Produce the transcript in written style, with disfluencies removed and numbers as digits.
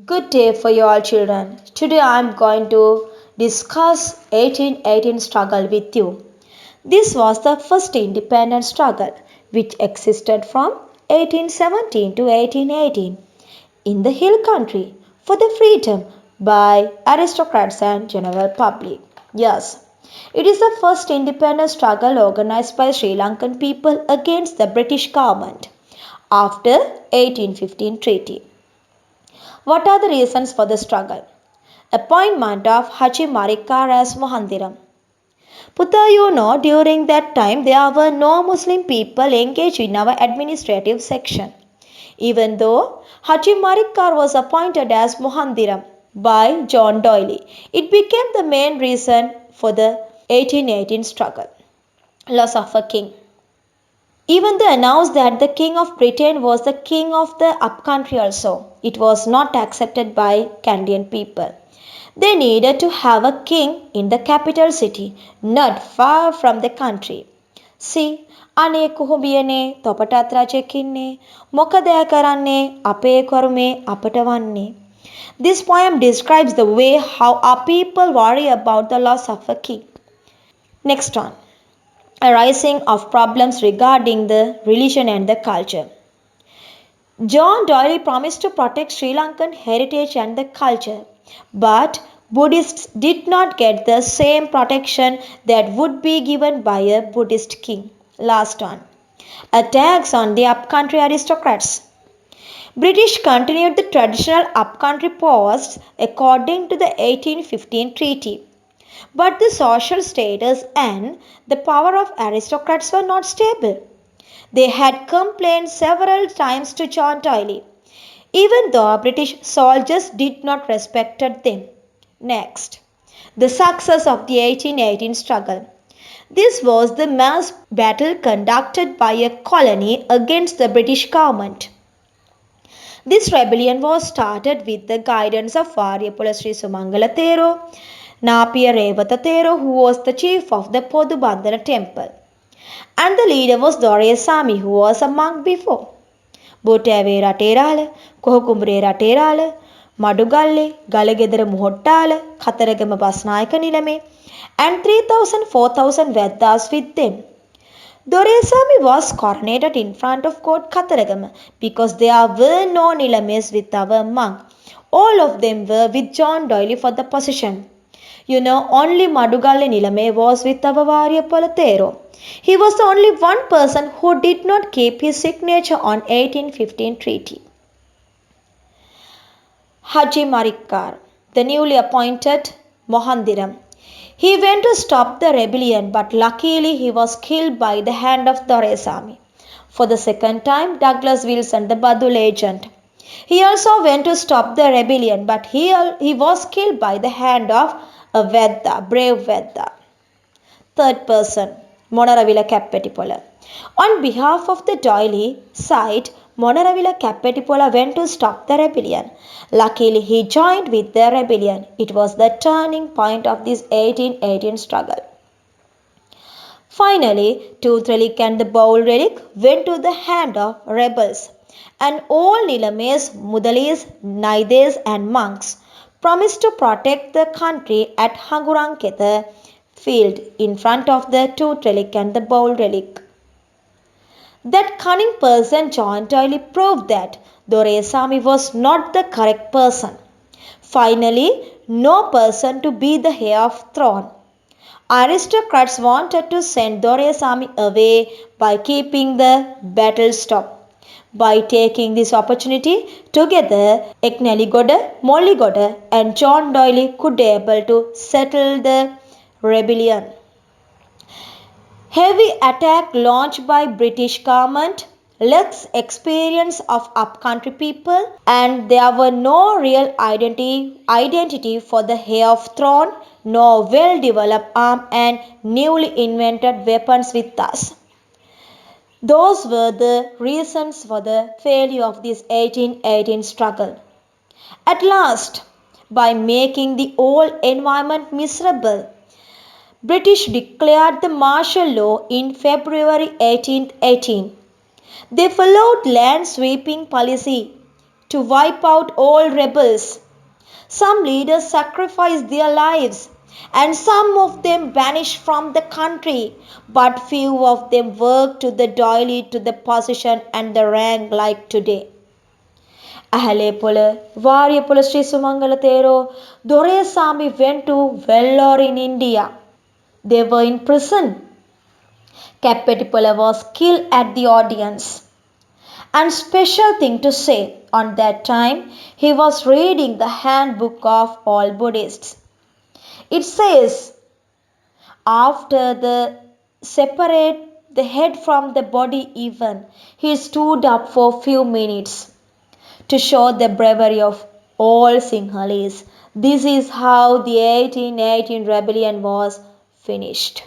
Good day for you all children. Today I am going to discuss 1818 struggle with you. This was the first independence struggle which existed from 1817 to 1818 in the hill country for the freedom by aristocrats and general public. Yes, it is the first independence struggle organized by Sri Lankan people against the British government after 1815 treaty. What are the reasons for the struggle? Appointment of Haji Marikar as Mohandiram. Putta, during that time there were no Muslim people engaged in our administrative section. Even though Haji Marikar was appointed as Mohandiram by John Doyle, it became the main reason for the 1818 struggle. Loss of a king. Even they announced that the King of Britain was the king of the upcountry also. It was not accepted by Canadian people. They needed to have a king in the capital city, not far from the country. See, අනේ කුහුඹියනේ තොපටත් රජෙකින්නේ මොකද කරන්නේ අපේ කරුමේ අපට වන්නේ. This poem describes the way how our people worry about the loss of a king. Next one, arising of problems regarding the religion and the culture. John Doyle promised to protect Sri Lankan heritage and the culture, but Buddhists did not get the same protection that would be given by a Buddhist king. Last one, attacks on the upcountry aristocrats. British continued the traditional upcountry posts according to the 1815 treaty. But the social status and the power of aristocrats were not stable. They had complained several times to John Doyle, even though British soldiers did not respect them. Next, the success of the 1818 struggle. This was the mass battle conducted by a colony against the British government. This rebellion was started with the guidance of Varyapula Sri Sumangala Thero, Napier Revata Thero, who was the chief of the Podubandana temple. And the leader was Doraisamy, who was a monk before. Botave Raterala, Kohukumbre Raterala, Madugalle, Galagedra Muhotala, Kataragama Basnaika Nilame, and 3,000 4,000 Vedas with them. Doraisamy was coronated in front of Court Kataragama because there were no Nilames with our monk. All of them were with John Doyle for the position. Only Madugalle Nilame was with our Varyapala Thero. He was the only one person who did not keep his signature on 1815 treaty. Haji Marikar, the newly appointed Mohandiram. He went to stop the rebellion, but luckily he was killed by the hand of Doraisamy. For the second time, Douglas Wilson, the Badul agent. He also went to stop the rebellion, but he was killed by the hand of a Vedda, brave Vedda. Third person, Monaravila Kappetipola. On behalf of the Doyle side, Monaravila Kappetipola went to stop the rebellion. Luckily, he joined with the rebellion. It was the turning point of this 1818 struggle. Finally, Tooth Relic and the Bowl Relic went to the hand of rebels, and all Nilames, Mudalis, Naides, and monks promised to protect the country at Hanguranketha field in front of the Tooth Relic and the Bowl Relic. That cunning person John Doyle proved that Doraisamy was not the correct person. Finally, no person to be the heir of throne. Aristocrats wanted to send Doraisamy away by keeping the battle stop. By taking this opportunity, together Ekneligoda, Molligoda and John Doyle could be able to settle the rebellion. Heavy attack launched by British government, less experience of upcountry people, and there were no real identity for the heir of throne, no well-developed arm and newly invented weapons with us. Those were the reasons for the failure of this 1818 struggle. At last, by making the whole environment miserable, British declared the martial law in February 1818. They followed land sweeping policy to wipe out all rebels. Some leaders sacrificed their lives, and some of them vanished from the country, but few of them worked to the daily to the position and the rank like today. Ahalepula, Varyapula Sri Sumangala Thero, Doraisamy went to Vellore in India. They were in prison. Kapetipula was killed at the audience. And special thing to say, on that time he was reading the handbook of all Buddhists. It says, after the separate the head from the body even, he stood up for few minutes to show the bravery of all Sinhalese. This is how the 1818 rebellion was finished.